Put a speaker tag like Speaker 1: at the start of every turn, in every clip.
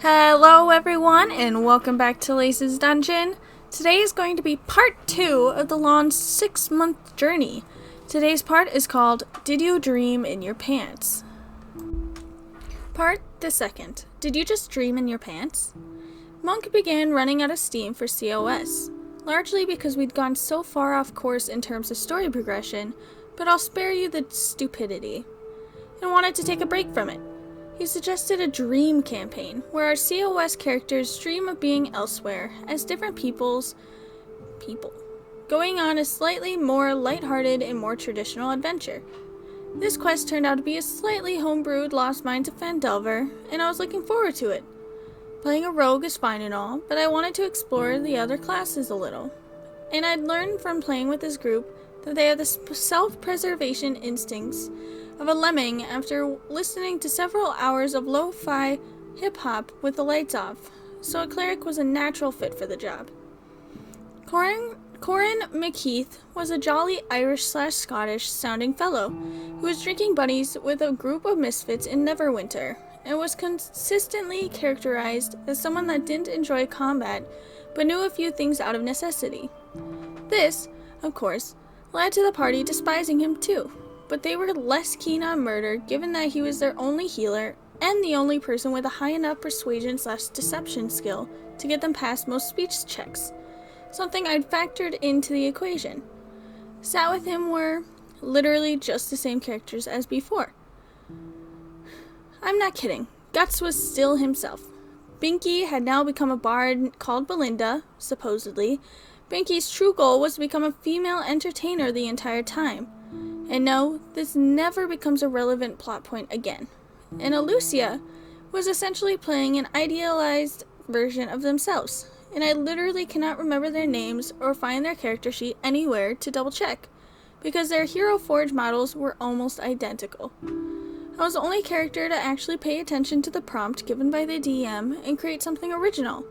Speaker 1: Hello everyone and welcome back to Lace's Dungeon. Today is going to be part 2 of the long 6-month journey. Today's part is called Did You Dream in Your Pants? Part the second. Did you just dream in your pants? Monk began running out of steam for COS, largely because we'd gone so far off course in terms of story progression, but I'll spare you the stupidity, and wanted to take a break from it. He suggested a dream campaign, where our COS characters dream of being elsewhere as different people, going on a slightly more lighthearted and more traditional adventure. This quest turned out to be a slightly homebrewed Lost Mines of Phandelver, and I was looking forward to it. Playing a rogue is fine and all, but I wanted to explore the other classes a little. And I'd learned from playing with this group that they have the self-preservation instincts of a lemming after listening to several hours of lo-fi hip-hop with the lights off, so a cleric was a natural fit for the job. Corin McKeith was a jolly Irish/Scottish sounding fellow who was drinking buddies with a group of misfits in Neverwinter, and was consistently characterized as someone that didn't enjoy combat but knew a few things out of necessity. This, of course, led to the party despising him too, but they were less keen on murder given that he was their only healer and the only person with a high enough persuasion/deception skill to get them past most speech checks, something I'd factored into the equation. Sat with him were literally just the same characters as before. I'm not kidding, Guts was still himself. Binky had now become a bard called Belinda, supposedly. Binky's true goal was to become a female entertainer the entire time. And no, this never becomes a relevant plot point again. And Alucia was essentially playing an idealized version of themselves, and I literally cannot remember their names or find their character sheet anywhere to double check, because their Hero Forge models were almost identical. I was the only character to actually pay attention to the prompt given by the DM and create something original,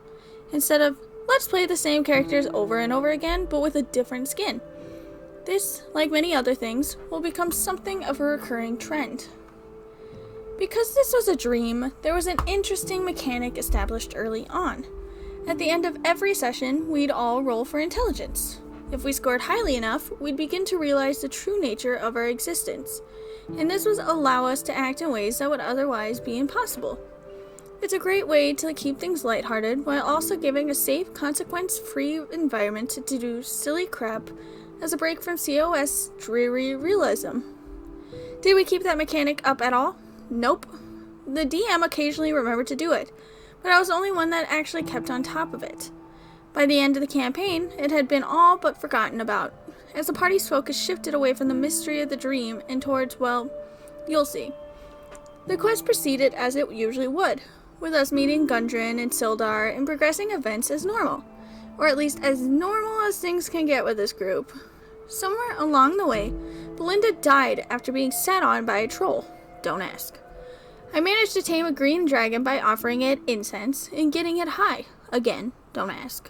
Speaker 1: instead of, let's play the same characters over and over again, but with a different skin. This, like many other things, will become something of a recurring trend. Because this was a dream, there was an interesting mechanic established early on. At the end of every session, we'd all roll for intelligence. If we scored highly enough, we'd begin to realize the true nature of our existence, and this would allow us to act in ways that would otherwise be impossible. It's a great way to keep things lighthearted while also giving a safe, consequence-free environment to do silly crap as a break from COS dreary realism. Did we keep that mechanic up at all? Nope. The DM occasionally remembered to do it, but I was the only one that actually kept on top of it. By the end of the campaign, it had been all but forgotten about, as the party's focus shifted away from the mystery of the dream and towards, well, you'll see. The quest proceeded as it usually would, with us meeting Gundren and Sildar and progressing events as normal, or at least as normal as things can get with this group. Somewhere along the way, Belinda died after being sat on by a troll. Don't ask. I managed to tame a green dragon by offering it incense and getting it high. Again, don't ask.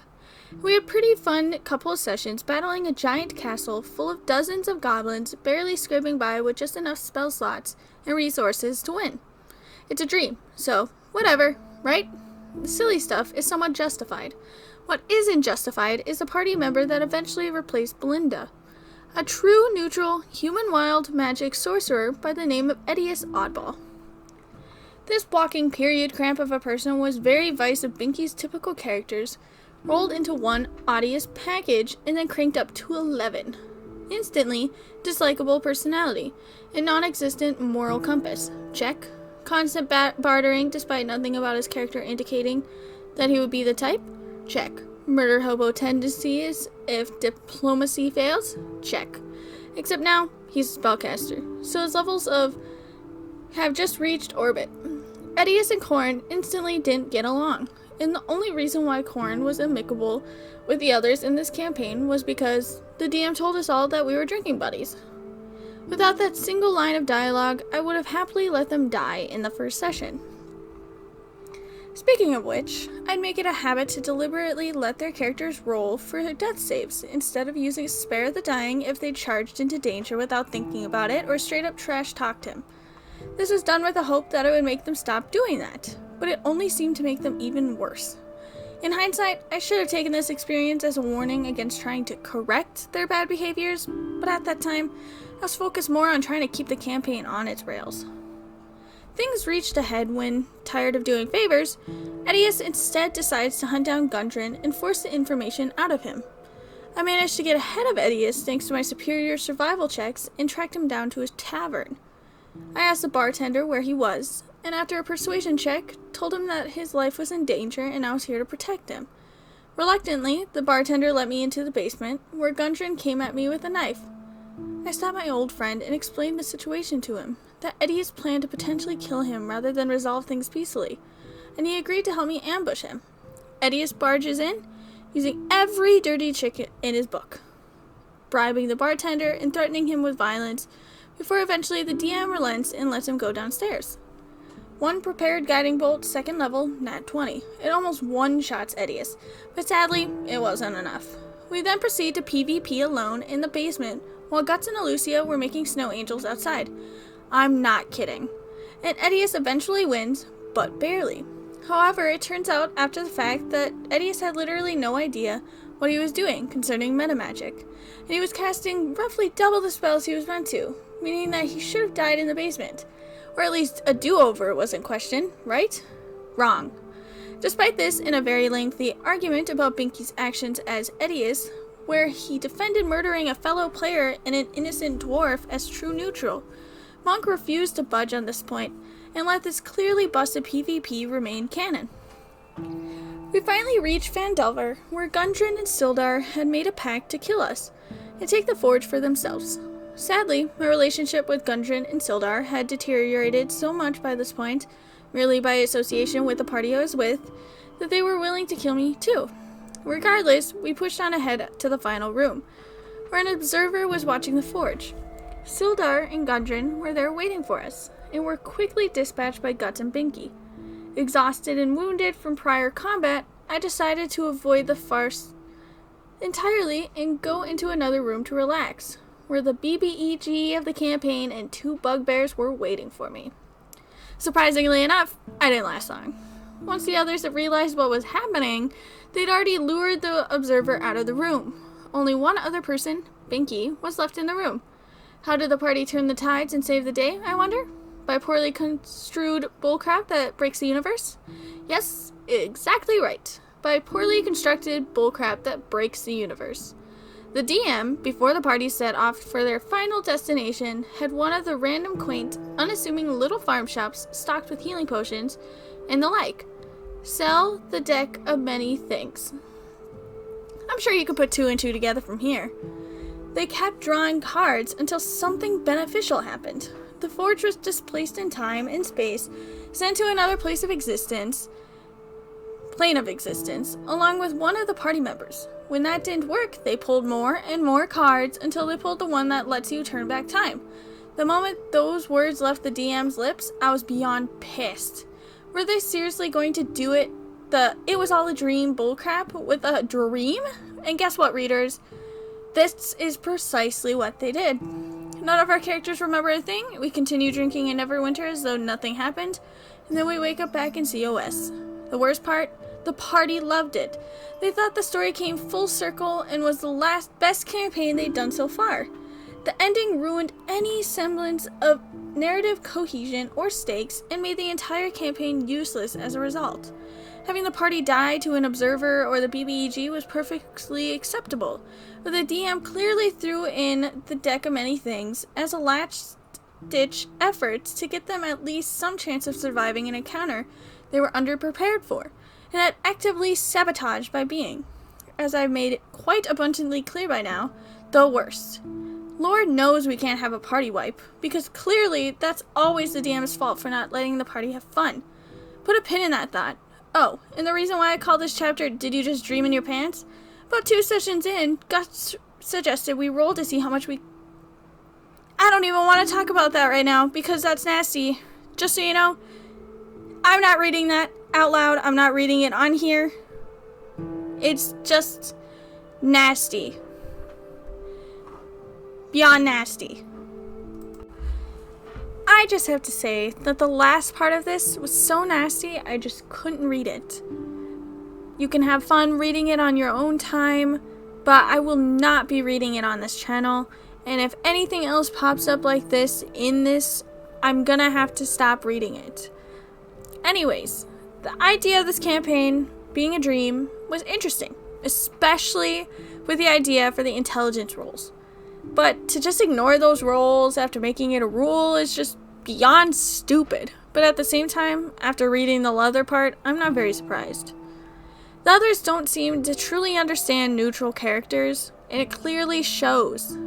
Speaker 1: We had a pretty fun couple of sessions battling a giant castle full of dozens of goblins barely scraping by with just enough spell slots and resources to win. It's a dream, so whatever, right? The silly stuff is somewhat justified. What isn't justified is the party member that eventually replaced Belinda. A true neutral, human wild magic sorcerer by the name of Edius Oddball. This walking period cramp of a person was very vice of Binky's typical characters, rolled into one odious package and then cranked up to 11. Instantly, dislikable personality, and non-existent moral compass. Check. Constant bartering despite nothing about his character indicating that he would be the type. Check. Murder hobo tendencies if diplomacy fails? Check. Except now, he's a spellcaster, so his levels of have just reached orbit. Edius and Corrin instantly didn't get along, and the only reason why Corrin was amicable with the others in this campaign was because the DM told us all that we were drinking buddies. Without that single line of dialogue, I would have happily let them die in the first session. Speaking of which, I'd make it a habit to deliberately let their characters roll for death saves, instead of using Spare the Dying if they charged into danger without thinking about it or straight up trash talked him. This was done with the hope that it would make them stop doing that. but it only seemed to make them even worse. In hindsight, I should have taken this experience as a warning against trying to correct their bad behaviors, but at that time, I was focused more on trying to keep the campaign on its rails. Things reached a head when, tired of doing favors, Edius instead decides to hunt down Gundren and force the information out of him. I managed to get ahead of Edius thanks to my superior survival checks and tracked him down to his tavern. I asked the bartender where he was, and after a persuasion check, told him that his life was in danger and I was here to protect him. Reluctantly, the bartender let me into the basement, where Gundren came at me with a knife. I stopped my old friend and explained the situation to him, that Edius planned to potentially kill him rather than resolve things peacefully, and he agreed to help me ambush him. Edius barges in, using every dirty trick in his book, bribing the bartender and threatening him with violence, before eventually the DM relents and lets him go downstairs. One prepared guiding bolt, second level, nat 20. It almost one-shots Edius, but sadly, it wasn't enough. We then proceed to PvP alone in the basement, while Guts and Lucia were making snow angels outside. I'm not kidding. And Edius eventually wins, but barely. However, it turns out after the fact that Edius had literally no idea what he was doing concerning metamagic, and he was casting roughly double the spells he was meant to, meaning that he should have died in the basement. Or at least a do-over was in question, right? Wrong. Despite this, in a very lengthy argument about Binky's actions as Edius, where he defended murdering a fellow player and an innocent dwarf as true neutral, Monk refused to budge on this point, and let this clearly busted PvP remain canon. We finally reached Phandelver, where Gundren and Sildar had made a pact to kill us, and take the forge for themselves. Sadly, my relationship with Gundren and Sildar had deteriorated so much by this point, merely by association with the party I was with, that they were willing to kill me too. Regardless, we pushed on ahead to the final room, where an observer was watching the forge. Sildar and Gundren were there waiting for us, and were quickly dispatched by Guts and Binky. Exhausted and wounded from prior combat, I decided to avoid the farce entirely and go into another room to relax, where the BBEG of the campaign and two bugbears were waiting for me. Surprisingly enough, I didn't last long. Once the others had realized what was happening, they'd already lured the observer out of the room. Only one other person, Binky, was left in the room. How did the party turn the tides and save the day, I wonder? By poorly construed bullcrap that breaks the universe? Yes, exactly right. By poorly constructed bullcrap that breaks the universe. The DM, before the party set off for their final destination, had one of the random quaint, unassuming little farm shops stocked with healing potions and the like. Sell the deck of many things. I'm sure you could put two and two together from here. They kept drawing cards until something beneficial happened. The forge was displaced in time and space, sent to another plane of existence, along with one of the party members. When that didn't work, they pulled more and more cards until they pulled the one that lets you turn back time. The moment those words left the DM's lips, I was beyond pissed. Were they seriously going to do it? It was all a dream bullcrap with a dream? And guess what, readers? This is precisely what they did. None of our characters remember a thing. We continue drinking in Neverwinter as though nothing happened, and then we wake up back in COS. The worst part? The party loved it. They thought the story came full circle and was the best campaign they'd done so far. The ending ruined any semblance of narrative cohesion or stakes and made the entire campaign useless as a result. Having the party die to an observer or the BBEG was perfectly acceptable, but the DM clearly threw in the deck of many things as a last-ditch effort to get them at least some chance of surviving an encounter they were underprepared for, and had actively sabotaged by being, as I've made quite abundantly clear by now, the worst. Lord knows we can't have a party wipe, because clearly that's always the DM's fault for not letting the party have fun. Put a pin in that thought. Oh, and the reason why I call this chapter Did You Just Dream in Your Pants? About 2 sessions in, Gus suggested we roll to see how much we... I don't even want to talk about that right now, because that's nasty. Just so you know, I'm not reading that out loud. I'm not reading it on here. It's just nasty. Beyond nasty. I I just have to say that the last part of this was so nasty, I just couldn't read it. You can have fun reading it on your own time, but I will not be reading it on this channel. And if anything else pops up like this in this, I'm gonna have to stop reading it. Anyways, the idea of this campaign being a dream was interesting, especially with the idea for the intelligence rolls. But to just ignore those rolls after making it a rule is just beyond stupid. But at the same time, after reading the leather part, I'm not very surprised. The others don't seem to truly understand neutral characters, and it clearly shows.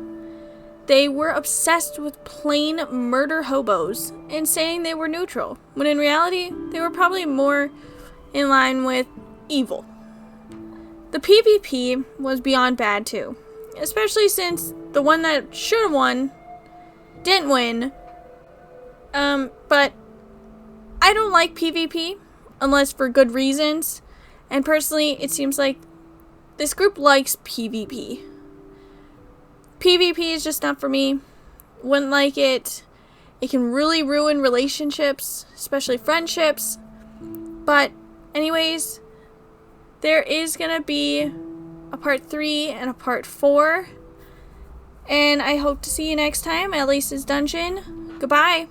Speaker 1: They were obsessed with plain murder hobos and saying they were neutral, when in reality, they were probably more in line with evil. The PvP was beyond bad too, especially since the one that should have won didn't win. But I don't like PvP unless for good reasons, and personally, it seems like this group likes PvP. PvP is just not for me. Wouldn't like it. It can really ruin relationships, especially friendships. But anyways, there is gonna be a part 3 and a part 4. And I hope to see you next time at Lisa's Dungeon. Goodbye.